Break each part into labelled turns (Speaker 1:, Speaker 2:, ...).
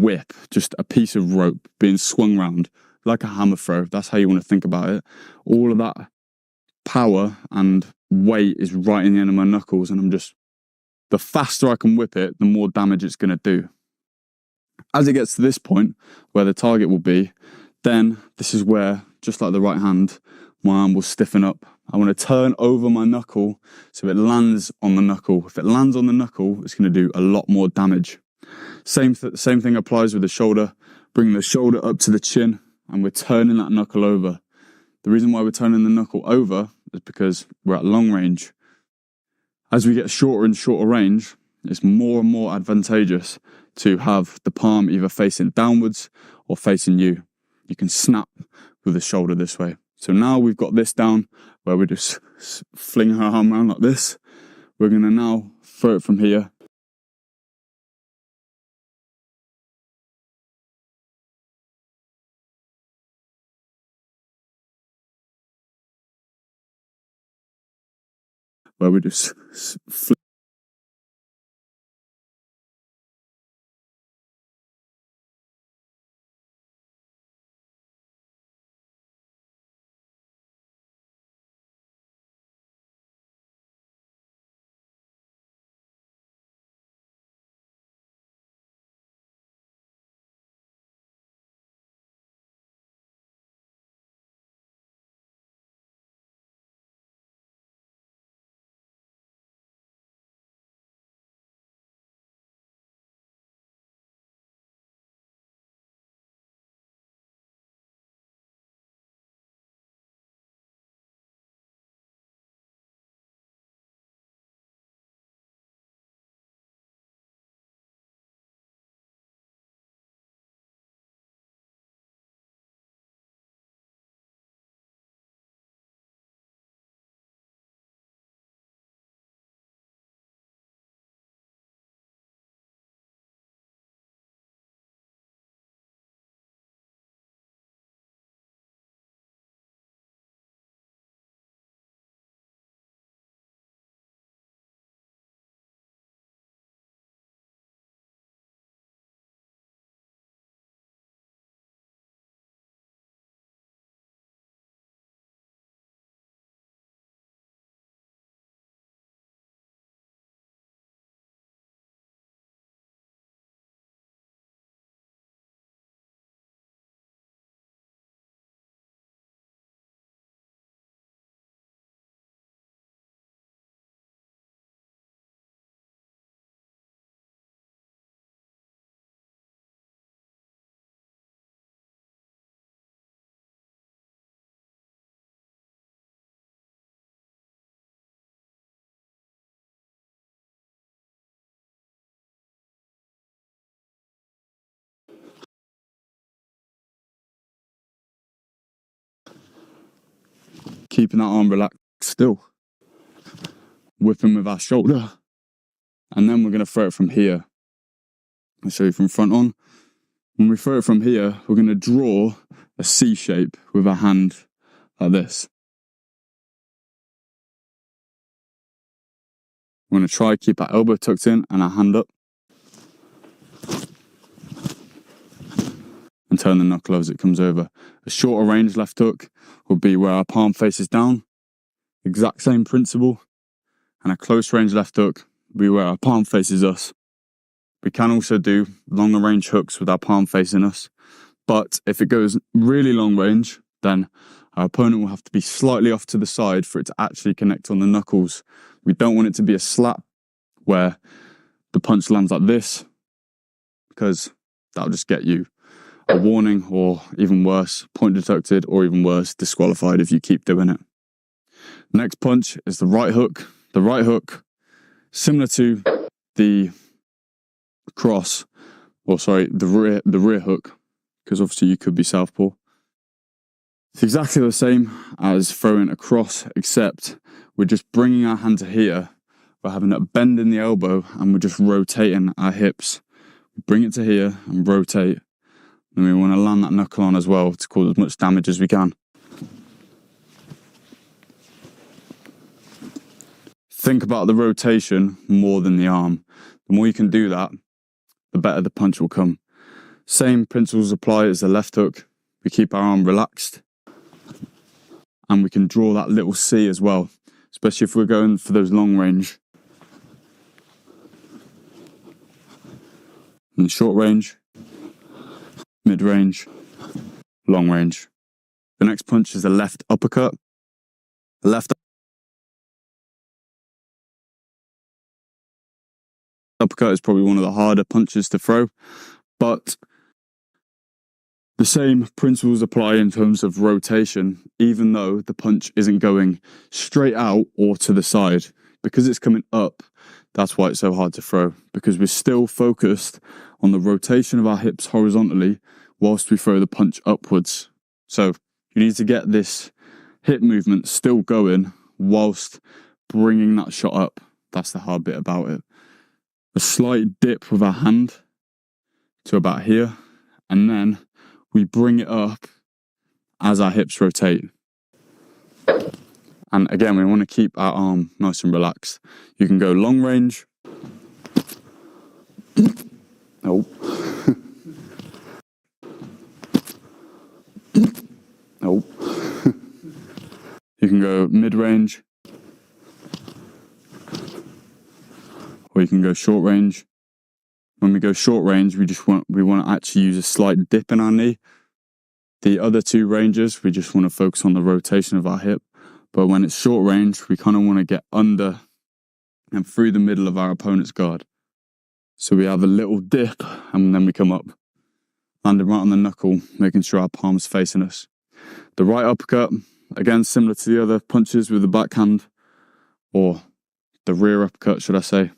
Speaker 1: whip, just a piece of rope being swung round like a hammer throw. That's how you want to think about it. All of that power and weight is right in the end of my knuckles, and the faster I can whip it, the more damage it's going to do. As it gets to this point where the target will be, then this is where, just like the right hand, my arm will stiffen up. I want to turn over my knuckle so it lands on the knuckle. If it lands on the knuckle, it's going to do a lot more damage. Same thing applies with the shoulder. Bring the shoulder up to the chin, and we're turning that knuckle over. The reason why we're turning the knuckle over is because we're at long range. As we get shorter and shorter range, it's more and more advantageous to have the palm either facing downwards or facing you. You can snap with the shoulder this way. So now we've got this down where we're just flinging our arm around like this. We're going to now throw it from here. Where we just keeping that arm relaxed still. Whipping with our shoulder. And then we're going to throw it from here. I'll show you from front on. When we throw it from here, we're going to draw a C shape with our hand like this. We're going to try keep our elbow tucked in and our hand up. And turn the knuckle as it comes over. A shorter range left hook will be where our palm faces down. Exact same principle. And a close range left hook will be where our palm faces us. We can also do longer range hooks with our palm facing us. But if it goes really long range, then our opponent will have to be slightly off to the side for it to actually connect on the knuckles. We don't want it to be a slap where the punch lands like this, because that'll just get you a warning, or even worse, point deducted, or even worse, disqualified if you keep doing it. Next punch is the right hook. The right hook, similar to the cross, or sorry, the rear hook, because obviously you could be southpaw. It's exactly the same as throwing a cross, except we're just bringing our hand to here. We're having a bend in the elbow, and we're just rotating our hips. We bring it to here and rotate. And we want to land that knuckle on as well to cause as much damage as we can. Think about the rotation more than the arm. The more you can do that, the better the punch will come. Same principles apply as the left hook. We keep our arm relaxed and we can draw that little C as well, especially if we're going for those long range. And short range, mid range, long range. The next punch is the left uppercut. The left uppercut is probably one of the harder punches to throw, but the same principles apply in terms of rotation, even though the punch isn't going straight out or to the side. Because it's coming up, that's why it's so hard to throw, because we're still focused on the rotation of our hips horizontally whilst we throw the punch upwards. So you need to get this hip movement still going whilst bringing that shot up. That's the hard bit about it. A slight dip with our hand to about here, and then we bring it up as our hips rotate. And again, we want to keep our arm nice and relaxed. You can go long range. Oh. Oh. You can go mid range. Or you can go short range. When we go short range, we want to actually use a slight dip in our knee. The other two ranges, we just want to focus on the rotation of our hip. But when it's short range, we kind of want to get under and through the middle of our opponent's guard. So we have a little dip and then we come up, landing right on the knuckle, making sure our palm's facing us. The right uppercut, again, similar to the other punches with the backhand, or the rear uppercut, should I say.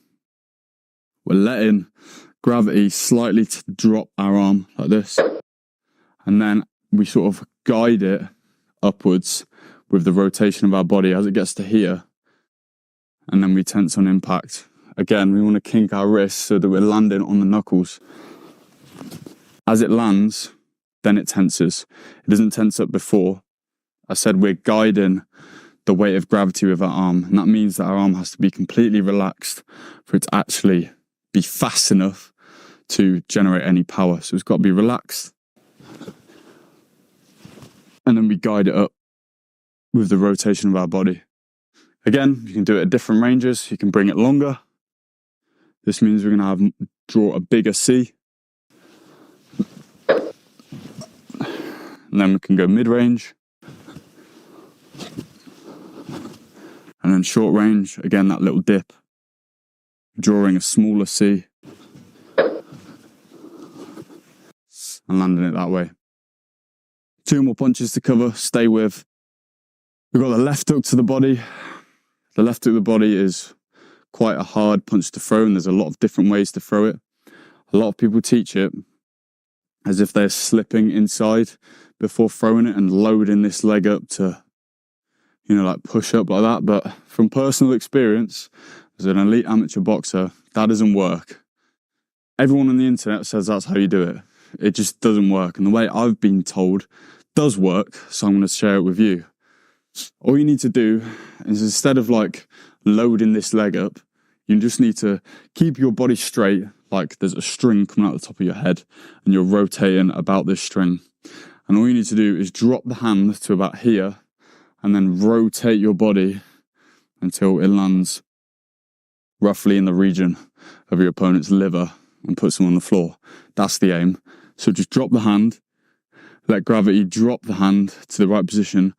Speaker 1: We're letting gravity slightly to drop our arm like this, and then we sort of guide it upwards with the rotation of our body as it gets to here, and then we tense on impact. Again, we want to kink our wrists so that we're landing on the knuckles. As it lands, then it tenses. It doesn't tense up before. I said we're guiding the weight of gravity with our arm, and that means that our arm has to be completely relaxed for it to actually be fast enough to generate any power. So it's got to be relaxed. And then we guide it up with the rotation of our body. Again, you can do it at different ranges. You can bring it longer. This means we're going to draw a bigger C. And then we can go mid-range. And then short range, again, that little dip. Drawing a smaller C. And landing it that way. Two more punches to cover, stay with. We've got the left hook to the body. The left hook to the body is quite a hard punch to throw, and there's a lot of different ways to throw it. A lot of people teach it as if they're slipping inside before throwing it and loading this leg up to, like push up like that. But from personal experience, as an elite amateur boxer, that doesn't work. Everyone on the internet says that's how you do it. It just doesn't work. And the way I've been told does work, so I'm going to share it with you. All you need to do is, instead of loading this leg up, you just need to keep your body straight, like there's a string coming out the top of your head and you're rotating about this string. And all you need to do is drop the hand to about here and then rotate your body until it lands roughly in the region of your opponent's liver and puts them on the floor. That's the aim. So just drop the hand, let gravity drop the hand to the right position,